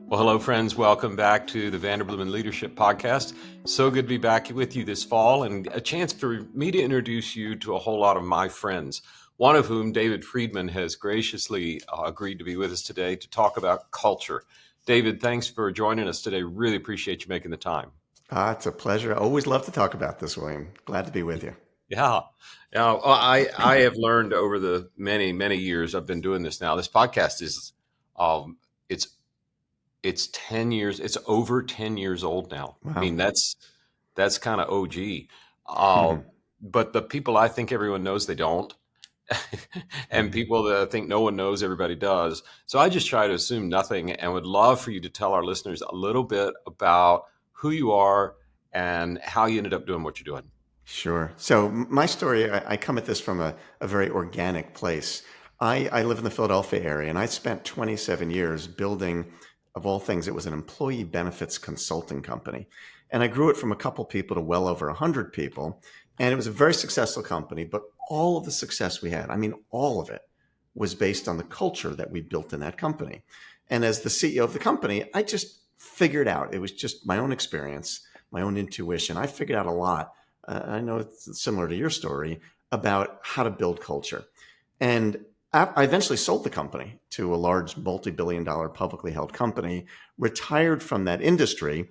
Well, hello, friends. Welcome back to the Vanderbloemen Leadership Podcast. So good to be back with you this fall and a chance for me to introduce you to a whole lot of my friends, one of whom, David Friedman, has graciously agreed to be with us today to talk about culture. David, thanks for joining us today. Really appreciate you making the time. It's a pleasure. I always love to talk about this, William. Glad to be with you. Yeah. Well, I have learned over the many years I've been doing this now. This podcast is, um, it's It's 10 years. It's over 10 years old now. I Wow. mean, that's kind of OG. Uh, but the people I think everyone knows, they don't. And Mhm. people that I think no one knows, everybody does. So I just try to assume nothing and would love for you to tell our listeners a little bit about who you are and how you ended up doing what you're doing. Sure. So my story, I come at this from a very organic place. I live in the Philadelphia area, and I spent 27 years building, of all things, it was an employee benefits consulting company. And I grew it from a couple people to well over 100 people. And it was a very successful company, but all of the success we had, I mean, all of it was based on the culture that we built in that company. And as the CEO of the company, I just figured out, it was just my own experience, my own intuition. I figured out a lot. I know it's similar to your story about how to build culture. And I eventually sold the company to a large multi-billion dollar publicly held company, retired from that industry.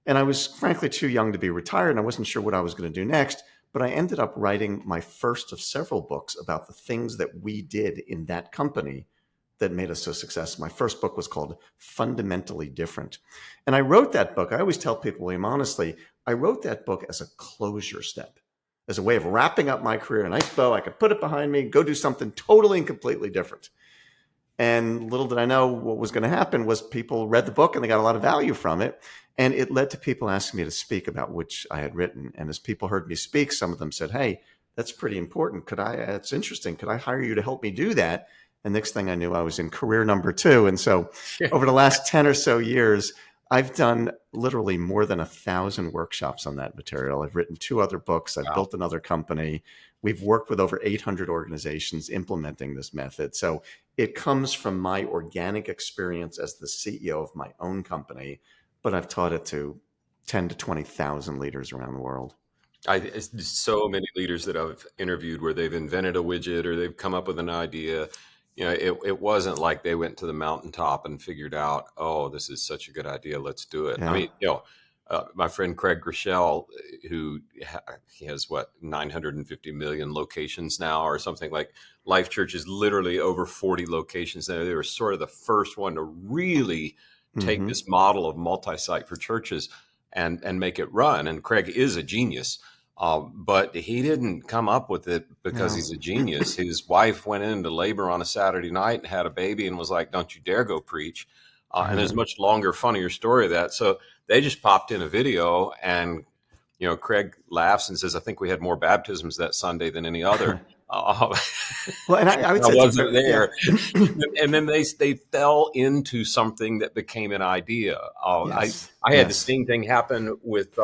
And I was frankly too young to be retired, and I wasn't sure what I was going to do next. But I ended up writing my first of several books about the things that we did in that company that made us so successful. My first book was called Fundamentally Different. And I wrote that book. I always tell people, William, honestly, I wrote that book as a closure step, as a way of wrapping up my career. A nice bow, I could put it behind me, go do something totally and completely different. And little did I know what was going to happen was people read the book and they got a lot of value from it. And it led to people asking me to speak about which I had written. And as people heard me speak, some of them said, "Hey, that's pretty important. It's interesting. Could I hire you to help me do that?" And next thing I knew, I was in career number two. And so over the last 10 or so years, I've done literally more than 1,000 workshops on that material. I've written two other books. I've Wow. built another company. We've worked with over 800 organizations implementing this method. So it comes from my organic experience as the CEO of my own company, but I've taught it to 10 to 20,000 leaders around the world. It's so many leaders that I've interviewed where they've invented a widget or they've come up with an idea. It wasn't like they went to the mountaintop and figured out, oh, this is such a good idea. Let's do it. I Yeah. mean, my friend Craig Groeschel, he has what, 950 million locations now or something. Like Life Church is literally over 40 locations there. They were sort of the first one to really take Hmm. this model of multi-site for churches and make it run. And Craig is a genius. But he didn't come up with it because No. he's a genius. His wife went into labor on a Saturday night and had a baby and was like, "Don't you dare go preach." And there's a much longer, funnier story of that. So they just popped in a video, and Craig laughs and says, "I think we had more baptisms that Sunday than any other." Uh, Well, and I would I say it's a wasn't very, yeah. there, and then they fell into something that became an idea. Yes. I had the Yes. same thing happen with.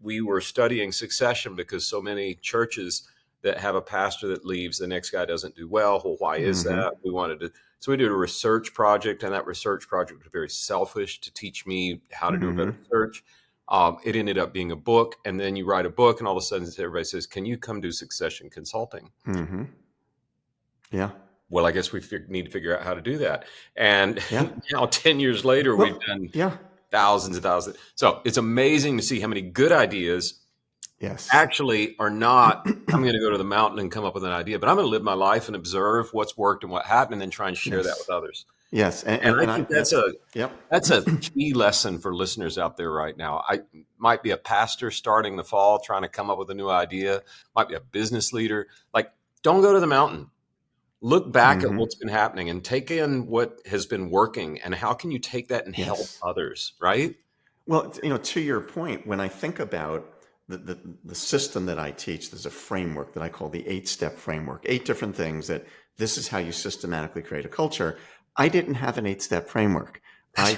We were studying succession because so many churches that have a pastor that leaves, the next guy doesn't do well. Well, why is Hmm. that? So we did a research project, and that research project was very selfish to teach me how to do a better Hmm. search. It ended up being a book, and then you write a book, and all of a sudden everybody says, "Can you come do succession consulting?" Hmm. Yeah. Well, I guess we need to figure out how to do that. And Yeah. now, 10 years later, we've Well, done yeah. thousands and thousands. So it's amazing to see how many good ideas Yes. actually are not, I'm going to go to the mountain and come up with an idea, but I'm going to live my life and observe what's worked and what happened and then try and share that with Yes. others. Yes. And I And think that's, yep. that's a key lesson for listeners out there right now. I might be a pastor starting the fall trying to come up with a new idea, might be a business leader. Like, don't go to the mountain. Look back at Hmm. what's been happening and take in what has been working and how can you take that and help Yes. others, right? Well, to your point, when I think about the system that I teach, there's a framework that I call the 8-step framework, 8 different things that this is how you systematically create a culture. I didn't have an 8-step framework.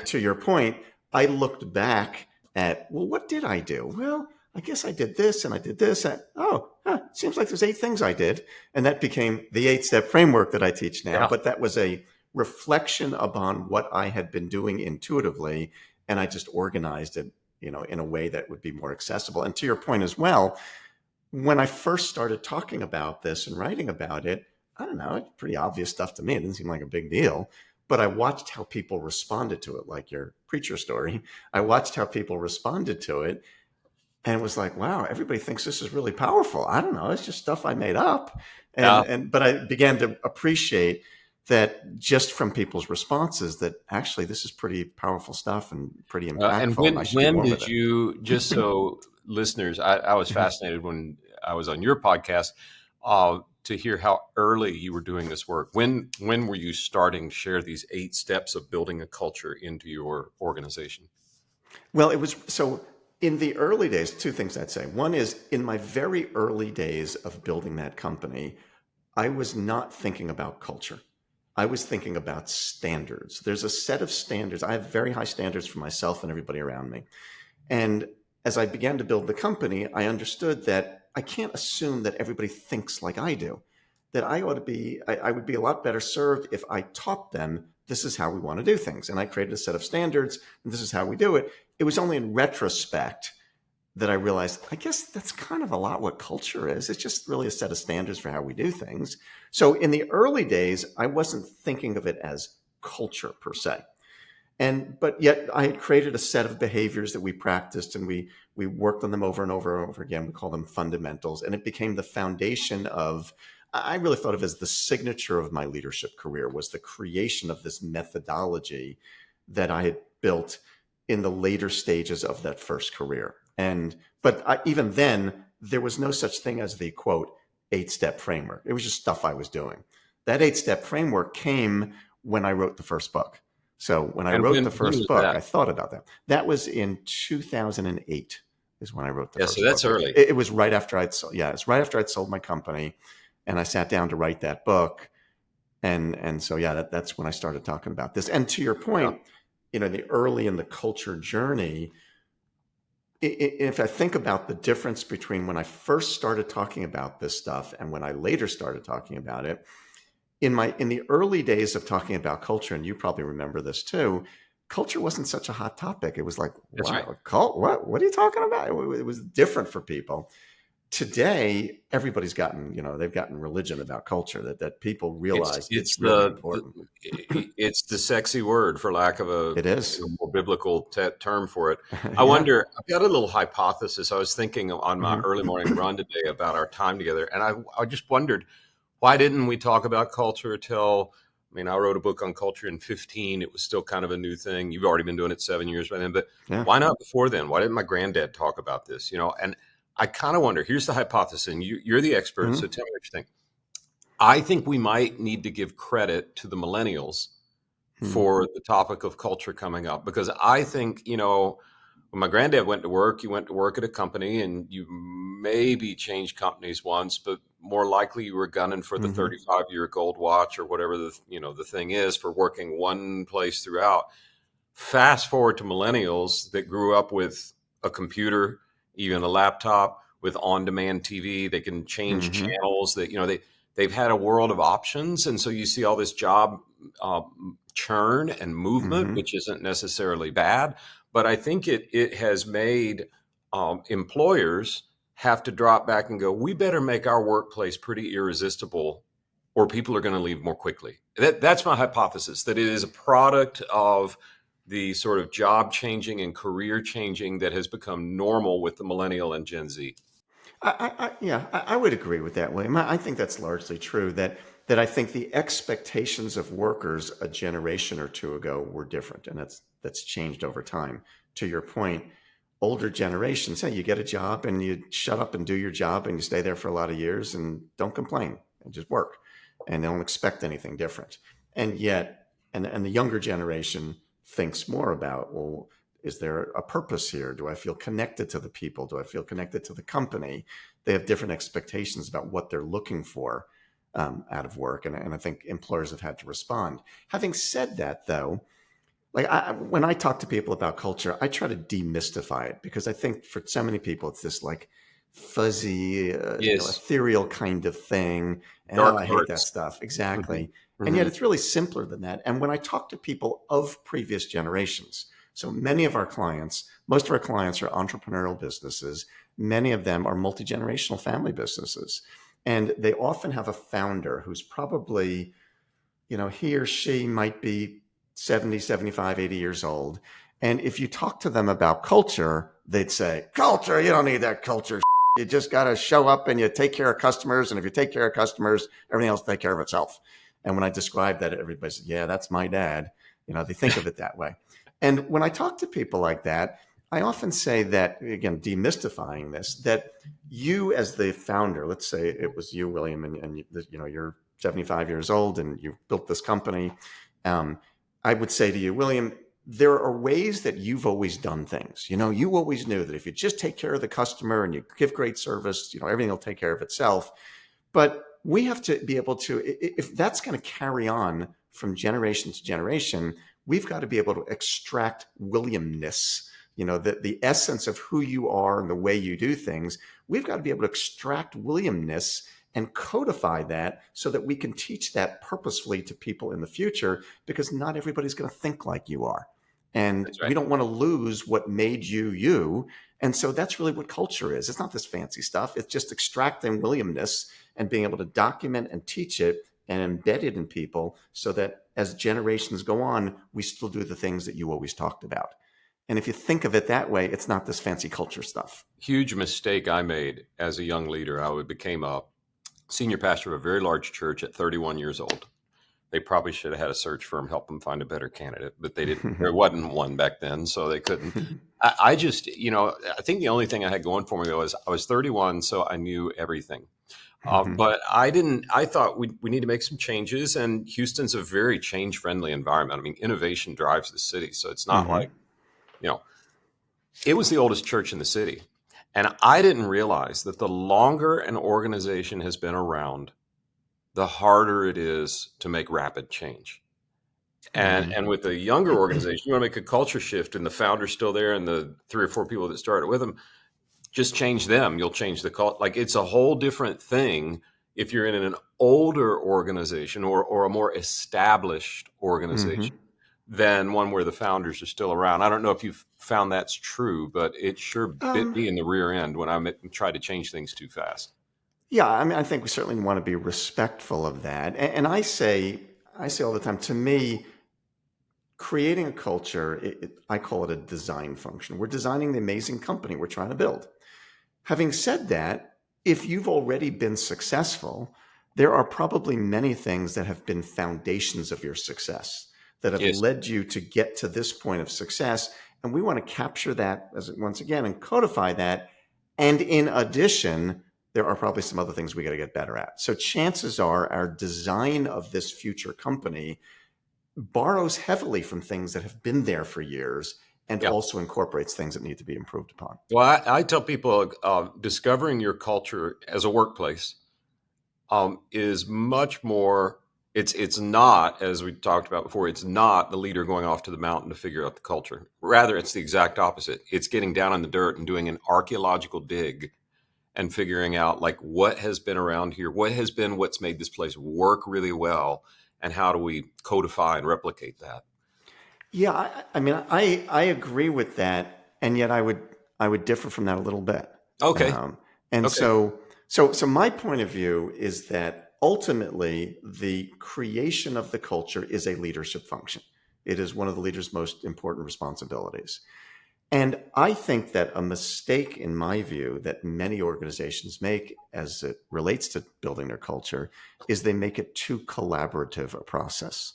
To your point, I looked back at, well, what did I do? Well, I guess I did this and I did this. Seems like there's 8 things I did. And that became the 8-step framework that I teach now. Yeah. But that was a reflection upon what I had been doing intuitively, and I just organized it, in a way that would be more accessible. And to your point as well, when I first started talking about this and writing about it, I don't know, it's pretty obvious stuff to me. It didn't seem like a big deal. But I watched how people responded to it, like your preacher story. I watched how people responded to it, and it was like, wow, everybody thinks this is really powerful. I don't know, it's just stuff I made up. Yeah. But I began to appreciate that just from people's responses that actually this is pretty powerful stuff and pretty And impactful, and I should do when more with did it. you, just so listeners, I was fascinated when I was on your podcast to hear how early you were doing this work. When were you starting to share these 8 steps of building a culture into your organization? Well, it was so in the early days, two things I'd say. One is in my very early days of building that company, I was not thinking about culture. I was thinking about standards. There's a set of standards. I have very high standards for myself and everybody around me. And as I began to build the company, I understood that I can't assume that everybody thinks like I do. That I ought to be, I would be a lot better served if I taught them this is how we want to do things. And I created a set of standards, and this is how we do it. It was only in retrospect that I realized, I guess that's kind of a lot what culture is. It's just really a set of standards for how we do things. So in the early days, I wasn't thinking of it as culture per se. But yet I had created a set of behaviors that we practiced, and we worked on them over and over and over again. We call them fundamentals, and it became the foundation of, I really thought of as the signature of my leadership career, was the creation of this methodology that I had built in the later stages of that first career. Even then, there was no such thing as the quote 8-step framework. It was just stuff I was doing. That 8-step framework came when I wrote the first book. So when I And wrote the when first was book, that? I thought about that. That was in 2008 is when I wrote the Yeah, so first that's book. early. It was right after it's right after I'd sold my company, and I sat down to write that book. And so, yeah, that's when I started talking about this. And to your Yeah. point, the early in the culture journey, if I think about the difference between when I first started talking about this stuff and when I later started talking about it, in the early days of talking about culture, and you probably remember this too, culture wasn't such a hot topic. It was like, That's right. wow, what are you talking about? It was different for people. Today, everybody's gotten, they've gotten religion about culture, that people It's realize it's it's really the important. it's the sexy word, for lack of a It is. more biblical term for it. I Yeah. wonder. I've got a little hypothesis. I was thinking on my Hmm. early morning run today about our time together, and I just wondered, why didn't we talk about culture till? I mean, I wrote a book on culture in 15. It was still kind of a new thing. You've already been doing it 7 years by then, but Yeah. why not before then? Why didn't my granddad talk about this? And I kind of wonder. Here's the hypothesis, and you're the expert, so Hmm. tell me what you think. I think we might need to give credit to the millennials Hmm. for the topic of culture coming up, because I think, when my granddad went to work, he went to work at a company, and you maybe changed companies once, but more likely you were gunning for the Hmm. 35-year gold watch or whatever the thing is for working one place throughout. Fast forward to millennials that grew up with a computer, even a laptop, with on-demand TV. They can change Hmm. channels. They've had a world of options, and so you see all this job churn and movement, Hmm. which isn't necessarily bad, but I think it has made employers have to drop back and go, we better make our workplace pretty irresistible, or people are going to leave more quickly. That's my hypothesis, that it is a product of the sort of job changing and career changing that has become normal with the millennial and Gen Z. Yeah, I would agree with that, William. I think that's largely true. That I think the expectations of workers a generation or two ago were different, and that's changed over time. To your point, older generations, hey, you get a job and you shut up and do your job, and you stay there for a lot of years and don't complain and just work, and they don't expect anything different. And the younger generation thinks more about, well, is there a purpose here? Do I feel connected to the people? Do I feel connected to the company? They have different expectations about what they're looking for out of work. And I think employers have had to respond. Having said that, though, when I talk to people about culture, I try to demystify it, because I think for so many people, it's this like fuzzy, Yes. ethereal kind of thing. And oh, Dark I hate that arts. stuff. Hmm. Exactly. And yet Hmm. it's really simpler than that. And when I talk to people of previous generations, so many of our clients, most of our clients are entrepreneurial businesses. Many of them are multi-generational family businesses. And they often have a founder who's probably, he or she might be 70, 75, 80 years old. And if you talk to them about culture, they'd say, culture, you don't need that culture. You just got to show up and you take care of customers. And if you take care of customers, everything else will take care of itself. And when I describe that, everybody says, yeah, that's my dad. They think of it that way. And when I talk to people like that, I often say that, again, demystifying this, that you as the founder, let's say it was you, William, and you're 75 years old and you've built this company. Um, I would say to you, William, there are ways that you've always done things. You always knew that if you just take care of the customer and you give great service, everything will take care of itself. But we have to be able to, if that's going to carry on from generation to generation, we've got to be able to extract Williamness, the essence of who you are and the way you do things. We've got to be able to extract Williamness and codify that so that we can teach that purposefully to people in the future, because not everybody's going to think like you are. And That's we right. don't want to lose what made you you. And so that's really what culture is. It's not this fancy stuff. It's just extracting Williamness and being able to document and teach it and embed it in people so that as generations go on, we still do the things that you always talked about. And if you think of it that way, it's not this fancy culture stuff. Huge mistake I made as a young leader. Became a senior pastor of a very large church at 31 years old. They probably should have had a search firm help them find a better candidate, but they didn't. There wasn't one back then, so they couldn't. I just, I think the only thing I had going for me was I was 31, so I knew everything. But I didn't. I thought we need to make some changes, and Houston's a very change friendly environment. I mean, innovation drives the city, so it's not like you know. It was the oldest church in the city, and I didn't realize that the longer an organization has been around, the harder it is to make rapid change. And with a younger organization, you want to make a culture shift, and the founder's still there, and the three or four people that started with them, just change them. You'll change the culture. Like it's a whole different thing if you're in an older organization or a more established Mm-hmm. organization than one where the founders are still around. I don't know if you've found that's true, but it sure bit um, me in the rear end when I tried to change things too fast. Yeah, I mean, I think we certainly want to be respectful of that. And I say all the time, to me, creating a culture, I call it a design function. We're designing the amazing company we're trying to build. Having said that, if you've already been successful, there are probably many things that have been foundations of your success that have Yes. led you to get to this point of success. And we want to capture that as once again and codify that. And in addition, there are probably some other things we got to get better at. So chances are our design of this future company borrows heavily from things that have been there for years and Yeah. also incorporates things that need to be improved upon. Well, I tell people discovering your culture as a workplace is much more. It's not, as we talked about before. It's not the leader going off to the mountain to figure out the culture. Rather, it's the exact opposite. It's getting down in the dirt and doing an archaeological dig and figuring out like what has been around here, what's made this place work really well, and how do we codify and replicate that. Yeah, I mean, I agree with that, and yet I would differ from that a little bit. Okay. Um, and Okay. so my point of view is that ultimately the creation of the culture is a leadership function. It is one of the leader's most important responsibilities. And I think that a mistake, in my view, that many organizations make as it relates to building their culture is they make it too collaborative a process.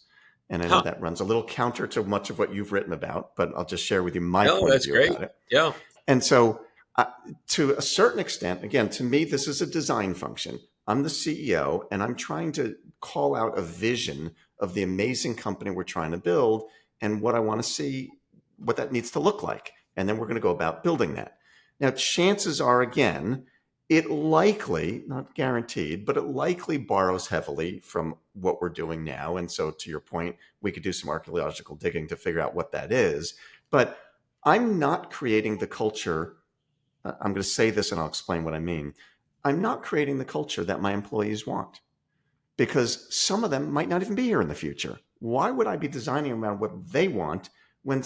And I know Huh. that runs a little counter to much of what you've written about, but I'll just share with you my No, point of that's view great. about it. Yeah. And so, uh, to a certain extent, again, to me, this is a design function. I'm the CEO, and I'm trying to call out a vision of the amazing company we're trying to build and what I want to see, what that needs to look like. And then we're going to go about building that. Now, chances are, again, it likely, not guaranteed, but it likely borrows heavily from what we're doing now. And so, to your point, we could do some archaeological digging to figure out what that is. But I'm not creating the culture I'm going to say this and I'll explain what I mean. I'm not creating the culture that my employees want, because some of them might not even be here in the future. Why would I be designing around what they want when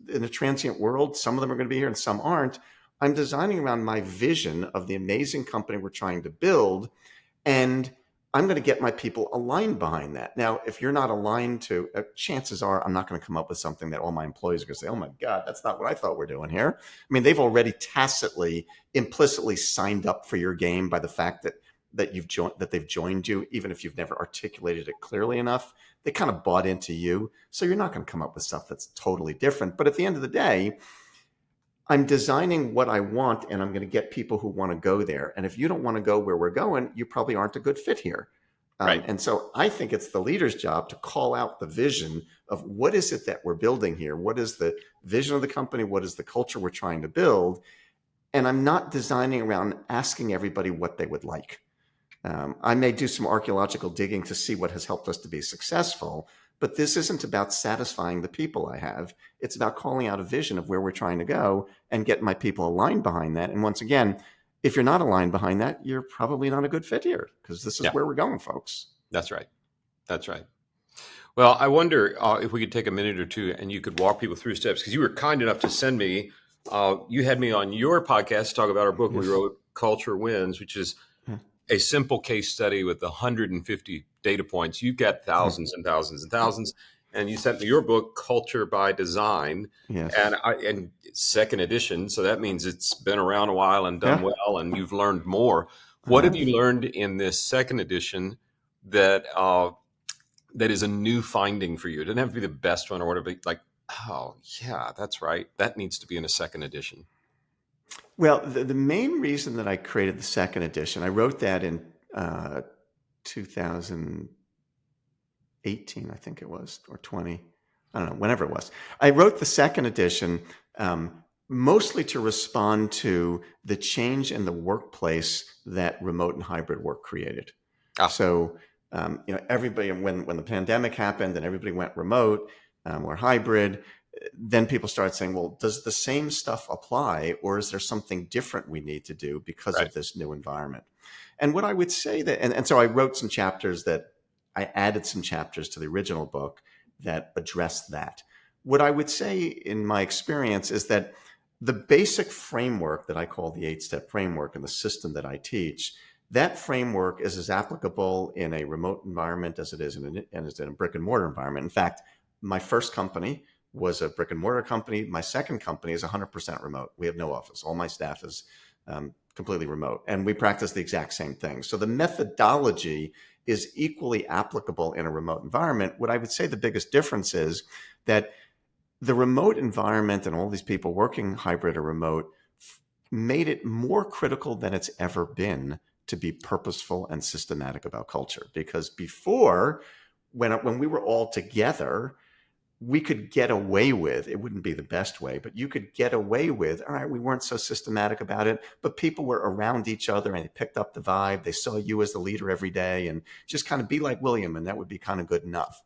in a transient world, some of them are going to be here and some aren't? I'm designing around my vision of the amazing company we're trying to build, and I'm going to get my people aligned behind that. Now, if you're not aligned to, chances are I'm not going to come up with something that all my employees are going to say, oh my God, that's not what I thought we're doing here. I mean, they've already tacitly, implicitly signed up for your game by the fact that they've joined you, even if you've never articulated it clearly enough. They kind of bought into you. So you're not going to come up with stuff that's totally different. But at the end of the day, I'm designing what I want, and I'm going to get people who want to go there. And if you don't want to go where we're going, you probably aren't a good fit here. Right. And so I think it's the leader's job to call out the vision of what is it that we're building here? What is the vision of the company? What is the culture we're trying to build? And I'm not designing around asking everybody what they would like. I may do some archaeological digging to see what has helped us to be successful, but this isn't about satisfying the people I have. It's about calling out a vision of where we're trying to go and getting my people aligned behind that. And once again, if you're not aligned behind that, you're probably not a good fit here, because this is Yeah, where we're going, folks. that's right. That's right. Well, I wonder if we could take a minute or two and you could walk people through steps, because you were kind enough to send me, you had me on your podcast to talk about our book we Yes. wrote, Culture Wins, which is Yeah. a simple case study with 150 data points. You've got thousands and thousands and thousands. And you sent me your book, Culture by Design, Yes. and second edition. So that means it's been around a while and done Yeah. well, and you've learned more. I What have have. you learned in this second edition that that is a new finding for you? It doesn't have to be the best one or whatever. Like, oh yeah, that's right. That needs to be in a second edition. Well, the main reason that I created the second edition, I wrote that in 2018, I think it was, or 20, I don't know, whenever it was. I wrote the second edition mostly to respond to the change in the workplace that remote and hybrid work created. Ah, So, everybody, when the pandemic happened and everybody went remote or hybrid, then people started saying, well, does the same stuff apply, or is there something different we need to do because right. of this new environment? And what I would say that, and so I wrote some chapters that I added some chapters to the original book that addressed that. What I would say in my experience is that the basic framework that I call the 8-step framework and the system that I teach, that framework is as applicable in a remote environment as it is in a brick and mortar environment. In fact, my first company was a brick and mortar company. My second company is 100% remote. We have no office. All my staff is completely remote, and we practice the exact same thing. So the methodology is equally applicable in a remote environment. What I would say the biggest difference is that the remote environment and all these people working hybrid or remote made it more critical than it's ever been to be purposeful and systematic about culture. Because before, when we were all together, we could get away with, it wouldn't be the best way, but you could get away with, all right, we weren't so systematic about it, but people were around each other and they picked up the vibe. They saw you as the leader every day and just kind of be like William, and that would be kind of good enough.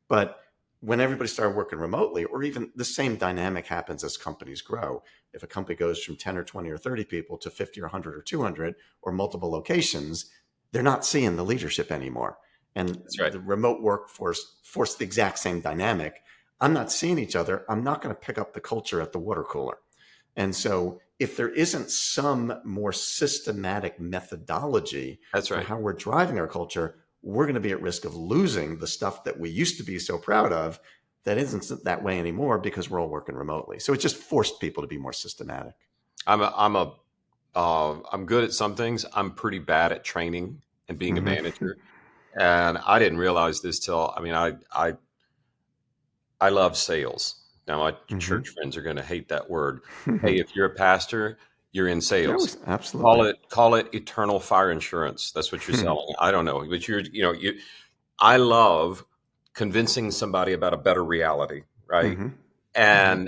But when everybody started working remotely, or even the same dynamic happens as companies grow. If a company goes from 10 or 20 or 30 people to 50 or 100 or 200 or multiple locations, they're not seeing the leadership anymore. And That's right. the remote workforce forced the exact same dynamic. I'm not seeing each other. I'm not going to pick up the culture at the water cooler. And so if there isn't some more systematic methodology That's for right. how we're driving our culture, we're going to be at risk of losing the stuff that we used to be so proud of that isn't that way anymore because we're all working remotely. So it just forced people to be more systematic. I'm good at some things. I'm pretty bad at training and being a Mm-hmm. manager. And I didn't realize this till, I mean, I love sales. Now, my Mm-hmm. church friends are going to hate that word. Hey, if you're a pastor, you're in Oh, sales. absolutely. Call it eternal fire insurance. That's what you're selling. I don't know, but I love convincing somebody about a better reality, right? Mm-hmm. Mm-hmm.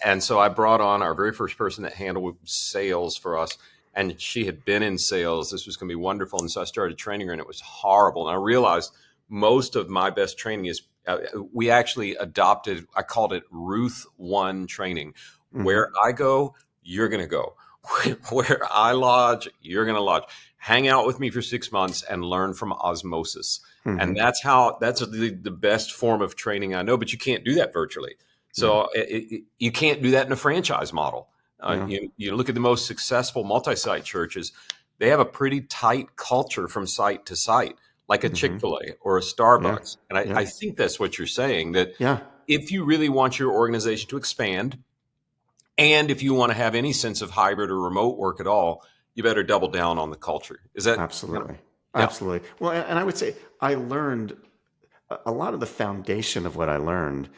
And so I brought on our very first person that handled sales for us, and she had been in sales. This was going to be wonderful, and so I started training her, and it was horrible. And I realized most of my best training is we actually adopted. I called it Ruth One training. Mm-hmm. Where I go, you're going to go. where I lodge, you're going to lodge. Hang out with me for 6 months and learn from osmosis. And Hmm. that's the best form of training I know, but you can't do that virtually. Yeah. So you can't do that in a franchise model. Yeah. You look at the most successful multi-site churches, they have a pretty tight culture from site to site, like a Hmm. Chick-fil-A or a Yeah. Starbucks. And I Yep. think that's what you're saying, that Yeah. if you really want your organization to expand, and if you want to have any sense of hybrid or remote work at all, you better double down on the culture. Is that, Absolutely. yeah, Absolutely. Well, and I would say I learned a lot of the foundation of what I learned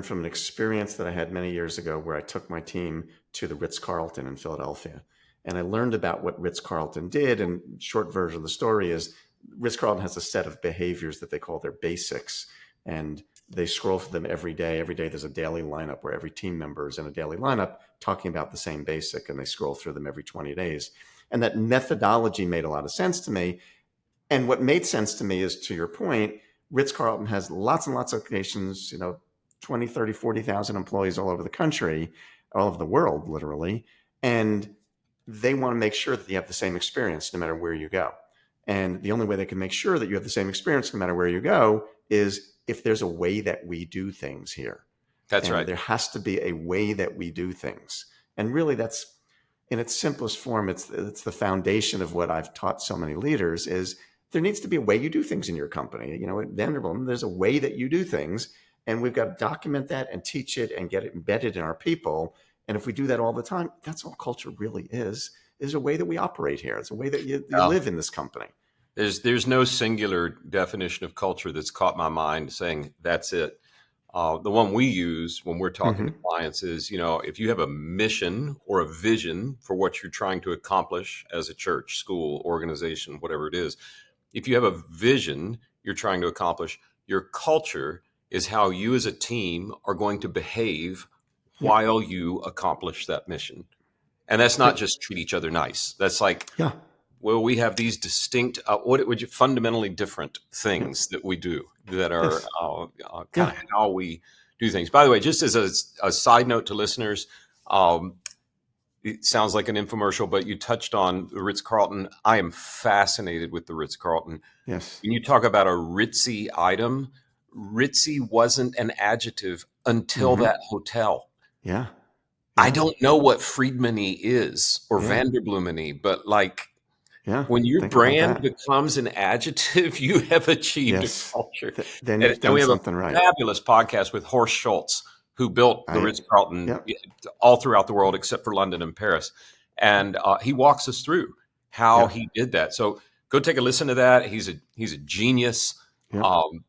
from an experience that I had many years ago where I took my team to the Ritz-Carlton in Philadelphia. And I learned about what Ritz-Carlton did. And short version of the story is Ritz-Carlton has a set of behaviors that they call their basics. And they scroll through them every day. Every day there's a daily lineup where every team member is in a daily lineup talking about the same basic, and they scroll through them every 20 days. And that methodology made a lot of sense to me. And what made sense to me is, to your point, Ritz-Carlton has lots and lots of locations, 20, 30, 40,000 employees all over the country, all over the world, literally. And they want to make sure that you have the same experience no matter where you go. And the only way they can make sure that you have the same experience no matter where you go is if there's a way that we do things here. that's And right. there has to be a way that we do things. And really, that's in its simplest form, it's the foundation of what I've taught so many leaders is there needs to be a way you do things in your company. At Vanderbloemen, there's a way that you do things, and we've got to document that and teach it and get it embedded in our people. And if we do that all the time, that's all culture really is a way that we operate here. It's a way that you Uh, live in this company. there's no singular definition of culture that's caught my mind saying that's it. The one we use when we're talking to Hmm. clients is, if you have a mission or a vision for what you're trying to accomplish as a church, school, organization, whatever it is, if you have a vision you're trying to accomplish, your culture is how you as a team are going to behave Yep. while you accomplish that mission. And that's not Yep. just treat each other nice. That's like, Yeah. well, we have these distinct, what would you fundamentally different Yep. things that we do that are Yes. kind Yeah. of how we do things. By the way, just as a side note to listeners, um, it sounds like an infomercial, but you touched on the Ritz Carlton. I am fascinated with the Ritz Carlton. Yes. When you talk about a ritzy item, ritzy wasn't an adjective until Hmm. that hotel. Yeah. I Yeah. don't know what Friedman-y is or Yeah. Vanderbloemen-y, but like Yeah. when your Think about brand that. becomes an adjective, you have achieved a Yes. culture. Then And, you've and done we have a something right. fabulous podcast with Horst Schultz, who built the I, Ritz Carlton yep. all throughout the world except for London and Paris. And he walks us through how Yep. he did that. So go take a listen to that. He's a genius. Yep. Um,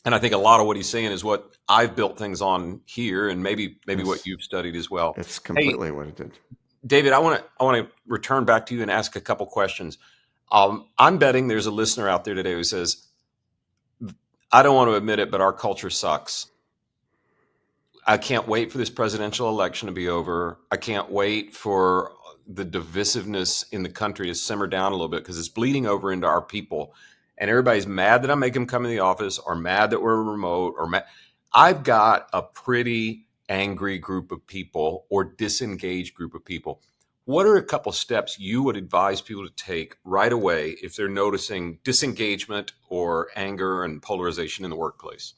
and I think a lot of what he's saying is what I've built things on here, and maybe what Yes. you've studied as well. It's Hey, completely what it did. David, I want to return back to you and ask a couple questions. I'm betting there's a listener out there today who says, I don't want to admit it, but our culture sucks. I can't wait for this presidential election to be over. I can't wait for the divisiveness in the country to simmer down a little bit because it's bleeding over into our people. And everybody's mad that I make them come in the office or mad that we're remote or mad. I've got a pretty angry group of people or disengaged group of people. What are a couple steps you would advise people to take right away if they're noticing disengagement or anger and polarization in the workplace?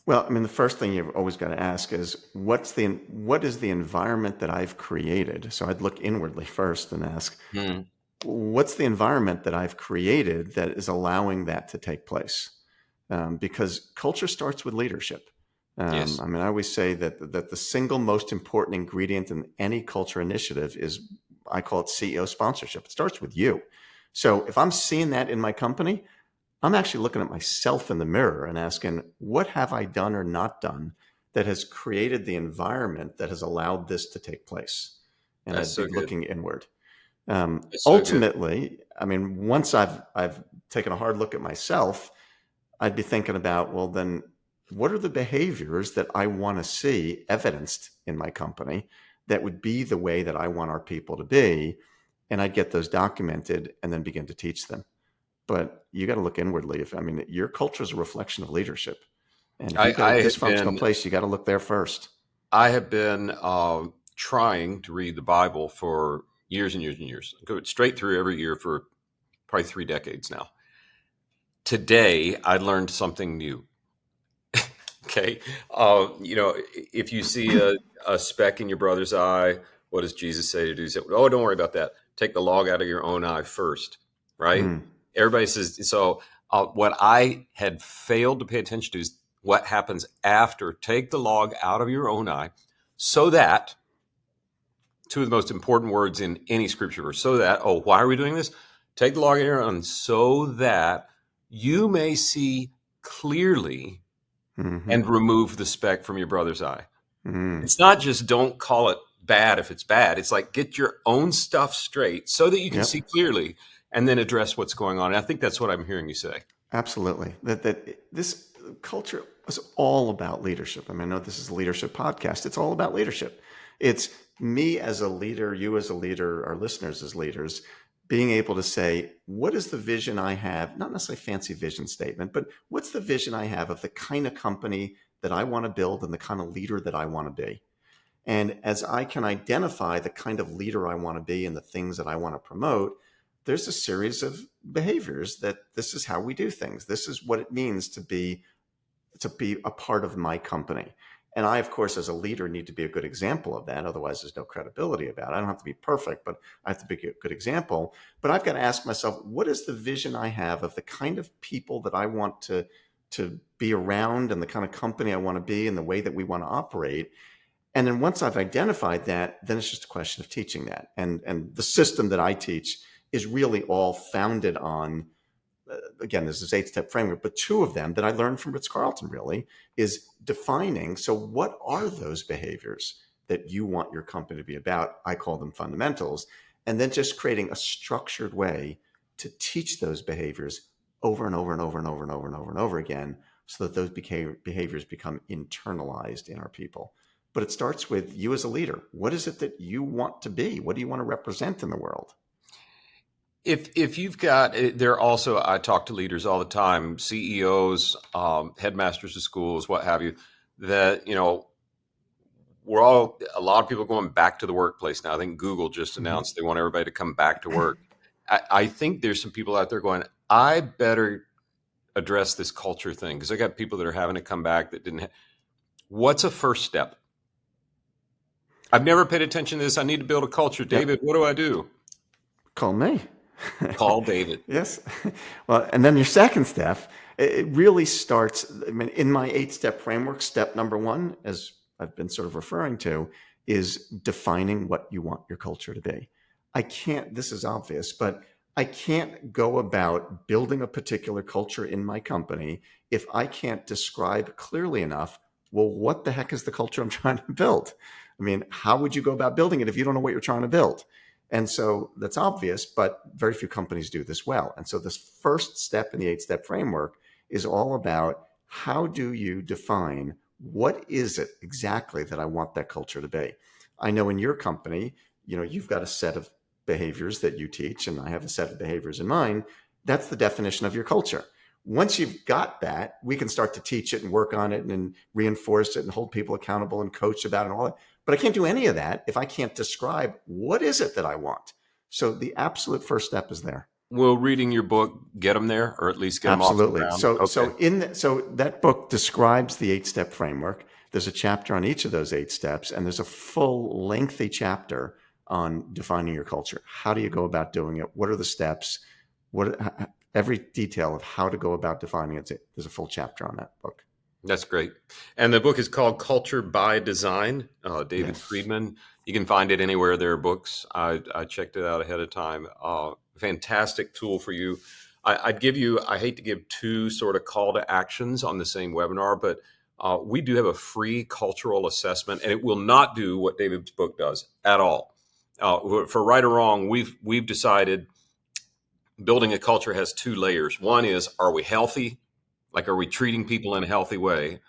Well, I mean, the first thing you've always got to ask is what is the environment that I've created? So I'd look inwardly first and ask, Hmm. what's the environment that I've created that is allowing that to take place? Because culture starts with leadership. Yes, I mean, I always say that the single most important ingredient in any culture initiative is, I call it CEO sponsorship. It starts with you. So if I'm seeing that in my company, I'm actually looking at myself in the mirror and asking, what have I done or not done that has created the environment that has allowed this to take place? And that's I'd so be good. looking inward. That's so good. Ultimately, I mean, once I've taken a hard look at myself, I'd be thinking about, well, then what are the behaviors that I want to see evidenced in my company that would be the way that I want our people to be? And I'd get those documented and then begin to teach them. But you got to look inwardly. If I mean, your culture is a reflection of leadership, and if I, you've got a I have dysfunctional been place, you got to look there first. I have been trying to read the Bible for years and years and years. Go straight through every year for probably 3 decades now. Today, I learned something new. Okay. If you see a speck in your brother's eye, what does Jesus say to do? He said, oh, don't worry about that. Take the log out of your own eye first, right? Mm, Everybody says so. What I had failed to pay attention to is what happens after. Take the log out of your own eye, so that, two of the most important words in any scripture verse, so that, oh, why are we doing this? Take the log out of your own, so that you may see clearly hmm and remove the speck from your brother's eye. mm, It's not just don't call it bad if it's bad. It's like get your own stuff straight so that you can yep. see clearly and then address what's going on. And I think that's what I'm hearing you say. Absolutely. That this culture is all about leadership. I mean, I know this is a leadership podcast. It's all about leadership. It's me as a leader, you as a leader, our listeners as leaders, being able to say, what is the vision I have? Not necessarily a fancy vision statement, but what's the vision I have of the kind of company that I want to build and the kind of leader that I want to be? And as I can identify the kind of leader I want to be and the things that I want to promote, there's a series of behaviors that this is how we do things. This is what it means to be a part of my company. And I, of course, as a leader, need to be a good example of that. Otherwise, there's no credibility about it. I don't have to be perfect, but I have to be a good example. But I've got to ask myself, what is the vision I have of the kind of people that I want to be around and the kind of company I want to be and the way that we want to operate? And then once I've identified that, then it's just a question of teaching that. And the system that I teach is really all founded on, again, there's this 8-step framework, but two of them that I learned from Ritz-Carlton really is defining. So what are those behaviors that you want your company to be about? I call them fundamentals. And then just creating a structured way to teach those behaviors over and over and over and over and over and over and over again so that those behaviors become internalized in our people. But it starts with you as a leader. What is it that you want to be? What do you want to represent in the world? If you've got, there also, I talk to leaders all the time, CEOs, headmasters of schools, what have you, that, a lot of people are going back to the workplace now. I think Google just Mm-hmm. announced they want everybody to come back to work. I think there's some people out there going, I better address this culture thing because I got people that are having to come back that didn't. What's a first step? I've never paid attention to this. I need to build a culture. David, Yep. what do I do? Call me. Call David. Yes. Well, and then your second step, it really starts. I mean, in my 8-step framework, step number one, as I've been sort of referring to, is defining what you want your culture to be. I can't, this is obvious, but I can't go about building a particular culture in my company if I can't describe clearly enough, well, what the heck is the culture I'm trying to build? I mean, how would you go about building it if you don't know what you're trying to build? And so that's obvious, but very few companies do this well. And so this first step in the 8-step framework is all about how do you define what is it exactly that I want that culture to be? I know in your company, you've got a set of behaviors that you teach, and I have a set of behaviors in mine. That's the definition of your culture. Once you've got that, we can start to teach it and work on it and reinforce it and hold people accountable and coach about it and all that. But I can't do any of that if I can't describe what is it that I want. So the absolute first step is there. Will reading your book get them there, or at least get them off the Absolutely. ground? So Okay. so that book describes the 8-step framework. There's a chapter on each of those 8 steps, and there's a full lengthy chapter on defining your culture. How do you go about doing it? What are the steps? What every detail of how to go about defining it. There's a full chapter on that book. That's great. And the book is called Culture by Design, David Yes. Friedman. You can find it anywhere there are books. I checked it out ahead of time. Fantastic tool for you. I'd give you, I hate to give two sort of call to actions on the same webinar, but we do have a free cultural assessment, and it will not do what David's book does at all. For right or wrong, we've decided building a culture has two layers. One is, are we healthy? Like, are we treating people in a healthy way?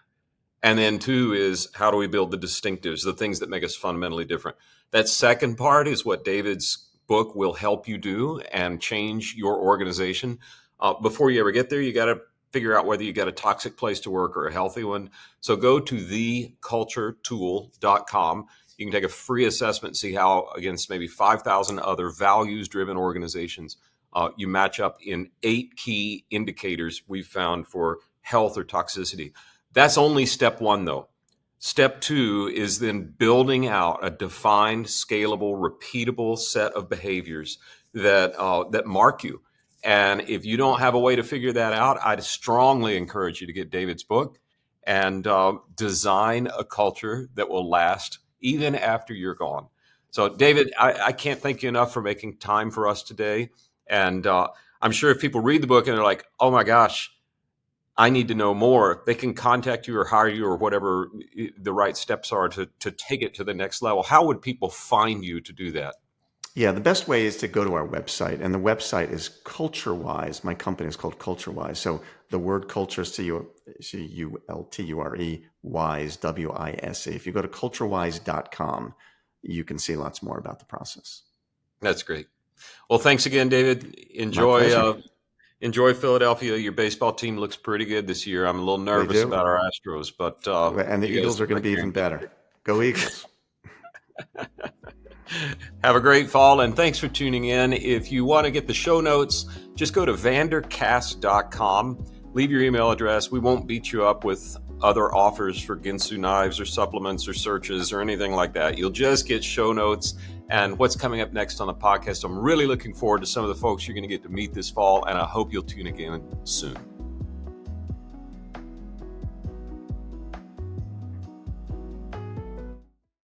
And then two is, how do we build the distinctives, the things that make us fundamentally different? That second part is what David's book will help you do and change your organization. Before you ever get there, you got to figure out whether you got a toxic place to work or a healthy one. So go to theculturetool.com. You can take a free assessment and see how, against maybe 5,000 other values-driven organizations, you match up in 8 key indicators we've found for health or toxicity. That's only step 1, though. Step 2 is then building out a defined, scalable, repeatable set of behaviors that mark you. And if you don't have a way to figure that out, I'd strongly encourage you to get David's book and design a culture that will last even after you're gone. So, David, I can't thank you enough for making time for us today. And I'm sure if people read the book and they're like, oh my gosh, I need to know more, they can contact you or hire you or whatever the right steps are to take it to the next level. How would people find you to do that? Yeah, the best way is to go to our website, and the website is CultureWise. My company is called CultureWise. So the word culture is CULTURE, wise, WISE. If you go to culturewise.com, you can see lots more about the process. That's great. Well, thanks again, David. My pleasure. Enjoy Philadelphia. Your baseball team looks pretty good this year. I'm a little They nervous do. about our Astros, but And the you guys Eagles are look going to like be you're even in good better. shape. Go Eagles. Have a great fall, and thanks for tuning in. If you want to get the show notes, just go to vandercast.com. Leave your email address. We won't beat you up with other offers for Ginsu knives or supplements or searches or anything like that. You'll just get show notes and what's coming up next on the podcast. I'm really looking forward to some of the folks you're going to get to meet this fall, and I hope you'll tune again soon.